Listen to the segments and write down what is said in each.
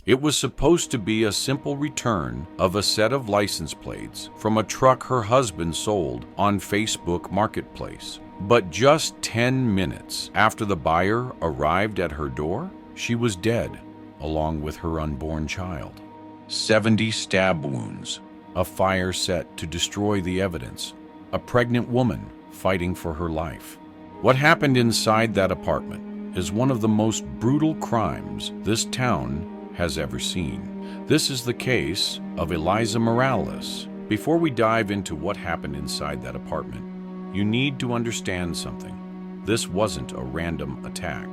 It was supposed to be a simple return of a set of license plates from a truck her husband sold on Facebook Marketplace. But just 10 minutes after the buyer arrived at her door, she was dead, along with her unborn child. 70 stab wounds, a fire set to destroy the evidence, a pregnant woman fighting for her life. What happened inside that apartment is one of the most brutal crimes this town has ever seen. This is the case of Eliza Morales. Before we dive into what happened inside that apartment, you need to understand something. This wasn't a random attack.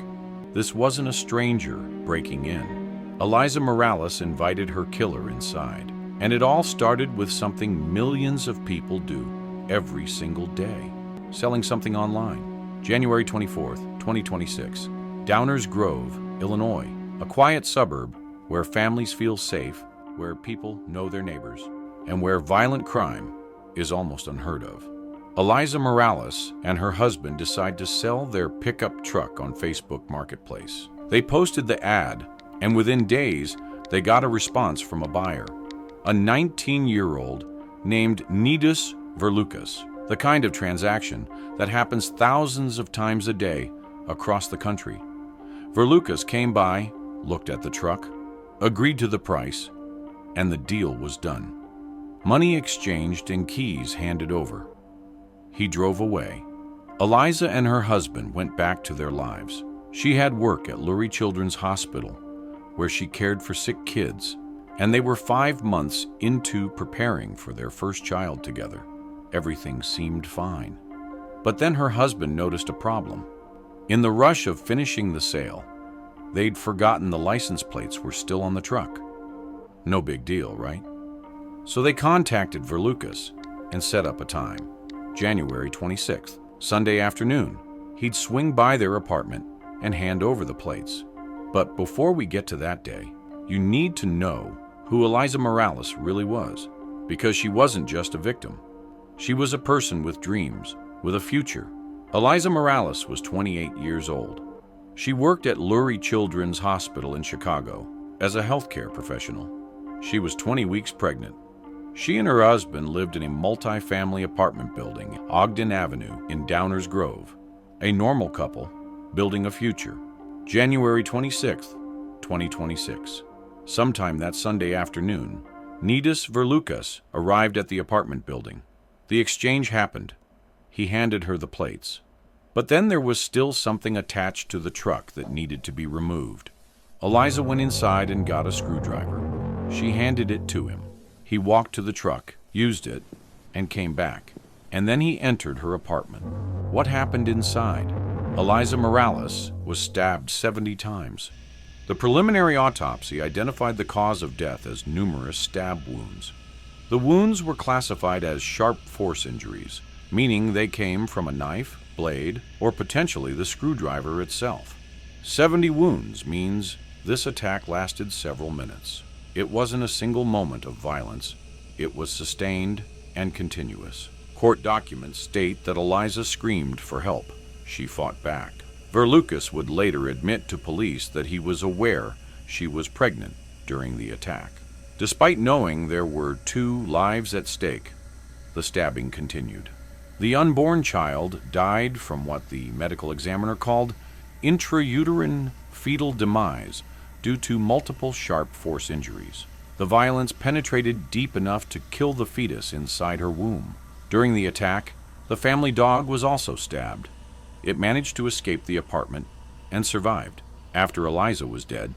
This wasn't a stranger breaking in. Eliza Morales invited her killer inside, and it all started with something millions of people do every single day: selling something online. January 24th, 2026, Downers Grove, Illinois, a quiet suburb where families feel safe, where people know their neighbors, and where violent crime is almost unheard of. Eliza Morales and her husband decide to sell their pickup truck on Facebook Marketplace. They posted the ad, and within days, they got a response from a buyer, a 19-year-old named Nidus Verlucas, the kind of transaction that happens thousands of times a day across the country. Verlucas came by, looked at the truck, agreed to the price, and the deal was done. Money exchanged and keys handed over. He drove away. Eliza and her husband went back to their lives. She had work at Lurie Children's Hospital, where she cared for sick kids, and they were 5 months into preparing for their first child together. Everything seemed fine. But then her husband noticed a problem. In the rush of finishing the sale, they'd forgotten the license plates were still on the truck. No big deal, right? So they contacted Verlucas and set up a time. January 26th, Sunday afternoon. He'd swing by their apartment and hand over the plates. But before we get to that day, you need to know who Eliza Morales really was, because she wasn't just a victim. She was a person with dreams, with a future. Eliza Morales was 28 years old. She worked at Lurie Children's Hospital in Chicago as a healthcare professional. She was 20 weeks pregnant. She and her husband lived in a multi-family apartment building, Ogden Avenue in Downers Grove. A normal couple building a future. January 26th, 2026. Sometime that Sunday afternoon, Nidus Verlucas arrived at the apartment building. The exchange happened. He handed her the plates. But then there was still something attached to the truck that needed to be removed. Eliza went inside and got a screwdriver. She handed it to him. He walked to the truck, used it, and came back. And then he entered her apartment. What happened inside? Eliza Morales was stabbed 70 times. The preliminary autopsy identified the cause of death as numerous stab wounds. The wounds were classified as sharp force injuries, meaning they came from a knife, blade, or potentially the screwdriver itself. 70 wounds means this attack lasted several minutes. It wasn't a single moment of violence. It was sustained and continuous. Court documents state that Eliza screamed for help. She fought back. Verlucas would later admit to police that he was aware she was pregnant during the attack. Despite knowing there were 2 lives at stake, the stabbing continued. The unborn child died from what the medical examiner called intrauterine fetal demise due to multiple sharp force injuries. The violence penetrated deep enough to kill the fetus inside her womb. During the attack, the family dog was also stabbed. It managed to escape the apartment and survived. After Eliza was dead,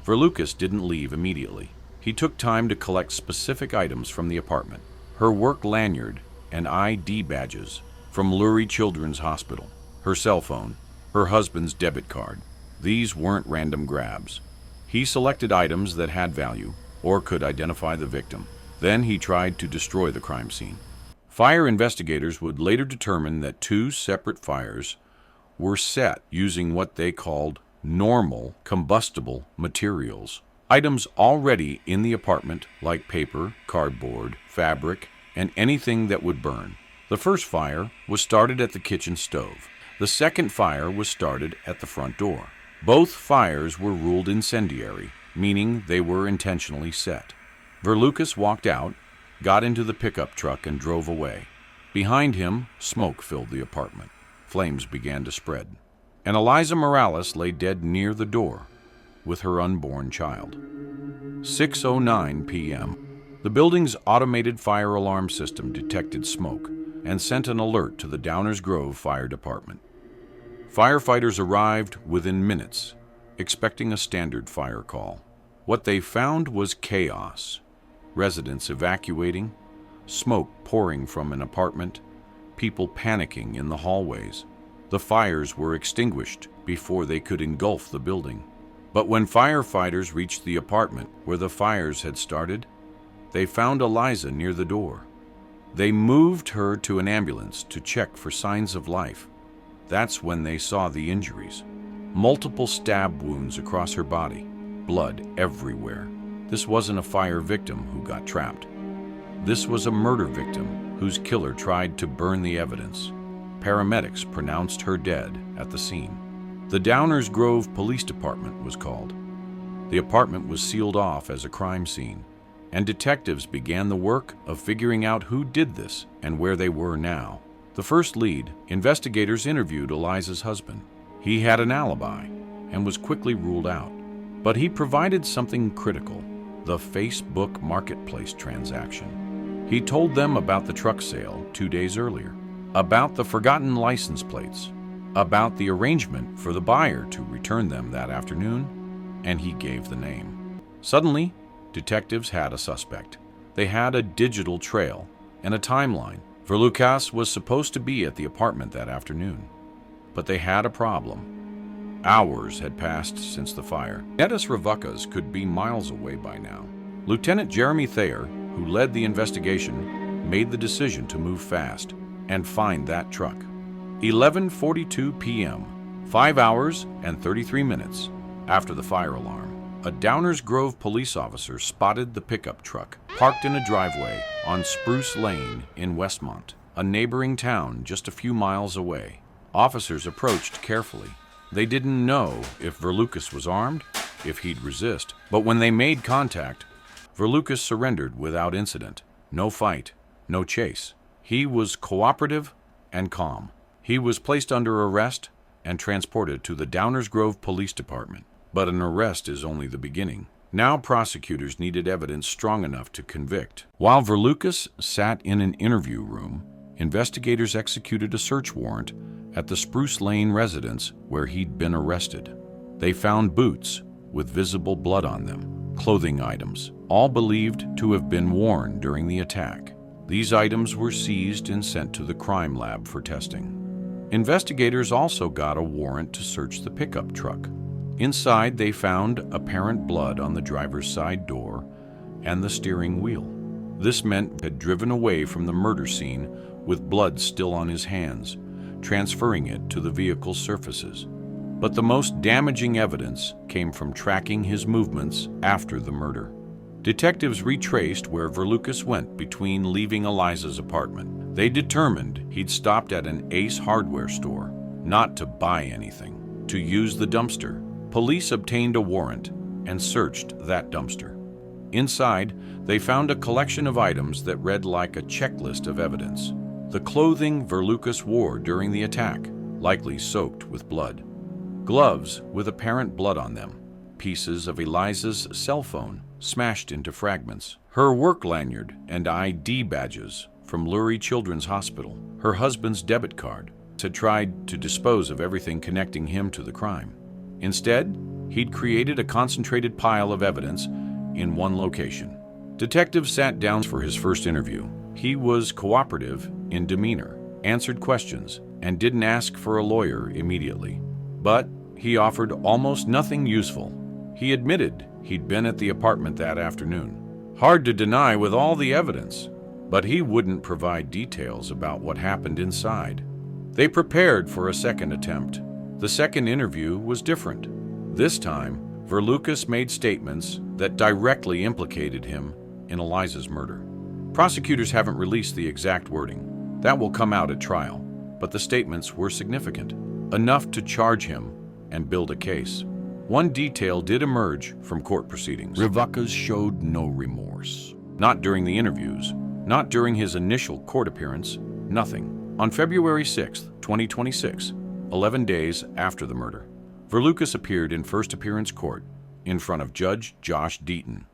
Verlucas didn't leave immediately. He took time to collect specific items from the apartment: her work lanyard and ID badges from Lurie Children's Hospital, her cell phone, her husband's debit card. These weren't random grabs. He selected items that had value or could identify the victim. Then he tried to destroy the crime scene. Fire investigators would later determine that 2 separate fires were set using what they called normal combustible materials. Items already in the apartment like paper, cardboard, fabric, and anything that would burn. The first fire was started at the kitchen stove. The second fire was started at the front door. Both fires were ruled incendiary, meaning they were intentionally set. Verlucas walked out, got into the pickup truck, and drove away. Behind him, smoke filled the apartment. Flames began to spread, and Eliza Morales lay dead near the door with her unborn child. 6:09 p.m. The building's automated fire alarm system detected smoke and sent an alert to the Downers Grove Fire Department. Firefighters arrived within minutes, expecting a standard fire call. What they found was chaos. Residents evacuating, smoke pouring from an apartment, people panicking in the hallways. The fires were extinguished before they could engulf the building. But when firefighters reached the apartment where the fires had started, they found Eliza near the door. They moved her to an ambulance to check for signs of life. That's when they saw the injuries. Multiple stab wounds across her body, blood everywhere. This wasn't a fire victim who got trapped. This was a murder victim whose killer tried to burn the evidence. Paramedics pronounced her dead at the scene. The Downers Grove Police Department was called. The apartment was sealed off as a crime scene, and detectives began the work of figuring out who did this and where they were now. The first lead, investigators interviewed Eliza's husband. He had an alibi and was quickly ruled out, but he provided something critical: the Facebook Marketplace transaction. He told them about the truck sale 2 days earlier, about the forgotten license plates, about the arrangement for the buyer to return them that afternoon, and he gave the name. Suddenly, detectives had a suspect. They had a digital trail and a timeline. Verlucas was supposed to be at the apartment that afternoon, but they had a problem. Hours had passed since the fire. Netis Revucas could be miles away by now. Lieutenant Jeremy Thayer, who led the investigation, made the decision to move fast and find that truck. 11:42 p.m., 5 hours and 33 minutes after the fire alarm, a Downers Grove police officer spotted the pickup truck parked in a driveway on Spruce Lane in Westmont, a neighboring town just a few miles away. Officers approached carefully. They didn't know if Verlucas was armed, if he'd resist, but when they made contact, Verlucas surrendered without incident. No fight, no chase. He was cooperative and calm. He was placed under arrest and transported to the Downers Grove Police Department. But an arrest is only the beginning. Now prosecutors needed evidence strong enough to convict. While Verlucas sat in an interview room, investigators executed a search warrant at the Spruce Lane residence where he'd been arrested. They found boots with visible blood on them, clothing items, all believed to have been worn during the attack. These items were seized and sent to the crime lab for testing. Investigators also got a warrant to search the pickup truck. Inside, they found apparent blood on the driver's side door and the steering wheel. This meant he had driven away from the murder scene with blood still on his hands, transferring it to the vehicle's surfaces. But the most damaging evidence came from tracking his movements after the murder. Detectives retraced where Verlucas went between leaving Eliza's apartment. They determined he'd stopped at an Ace hardware store, not to buy anything, to use the dumpster. Police obtained a warrant and searched that dumpster. Inside, they found a collection of items that read like a checklist of evidence. The clothing Verlucas wore during the attack, likely soaked with blood. Gloves with apparent blood on them. Pieces of Eliza's cell phone smashed into fragments. Her work lanyard and ID badges from Lurie Children's Hospital. Her husband's debit card had tried to dispose of everything connecting him to the crime. Instead, he'd created a concentrated pile of evidence in one location. Detectives sat down for his first interview. He was cooperative in demeanor, answered questions, and didn't ask for a lawyer immediately. But he offered almost nothing useful. He admitted he'd been at the apartment that afternoon. Hard to deny with all the evidence, but he wouldn't provide details about what happened inside. They prepared for a second attempt. The second interview was different. This time, Verlucas made statements that directly implicated him in Eliza's murder. Prosecutors haven't released the exact wording. That will come out at trial, but the statements were significant, enough to charge him and build a case. One detail did emerge from court proceedings. Revucas showed no remorse. Not during the interviews, not during his initial court appearance, nothing. On February 6, 2026, 11 days after the murder, Verlucas appeared in first appearance court in front of Judge Josh Deaton.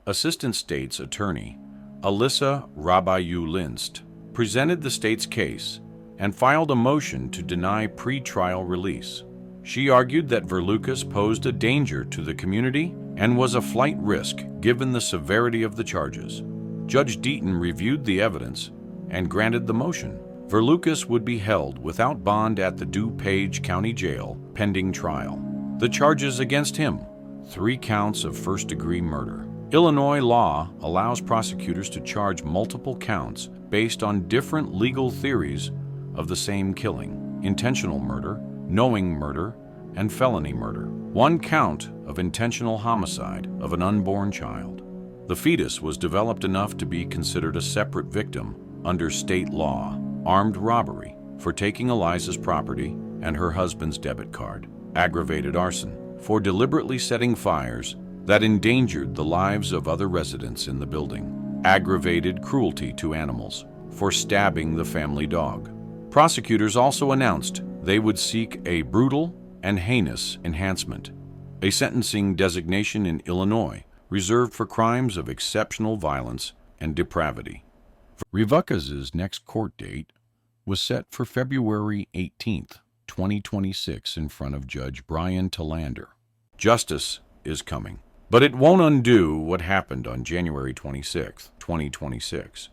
Assistant State's Attorney Eliza Linst presented the state's case and filed a motion to deny pre-trial release. She argued that Verlucas posed a danger to the community and was a flight risk given the severity of the charges. Judge Deaton reviewed the evidence and granted the motion. Verlucas would be held without bond at the DuPage County Jail pending trial. The charges against him: 3 counts of first-degree murder. Illinois law allows prosecutors to charge multiple counts based on different legal theories of the same killing: intentional murder, knowing murder, and felony murder. 1 count of intentional homicide of an unborn child. The fetus was developed enough to be considered a separate victim under state law. Armed robbery for taking Eliza's property and her husband's debit card. Aggravated arson for deliberately setting fires that endangered the lives of other residents in the building. Aggravated cruelty to animals for stabbing the family dog. Prosecutors also announced they would seek a brutal and heinous enhancement, a sentencing designation in Illinois reserved for crimes of exceptional violence and depravity. Revucas' next court date was set for February 18, 2026 in front of Judge Brian Talander. Justice is coming, but it won't undo what happened on January 26, 2026.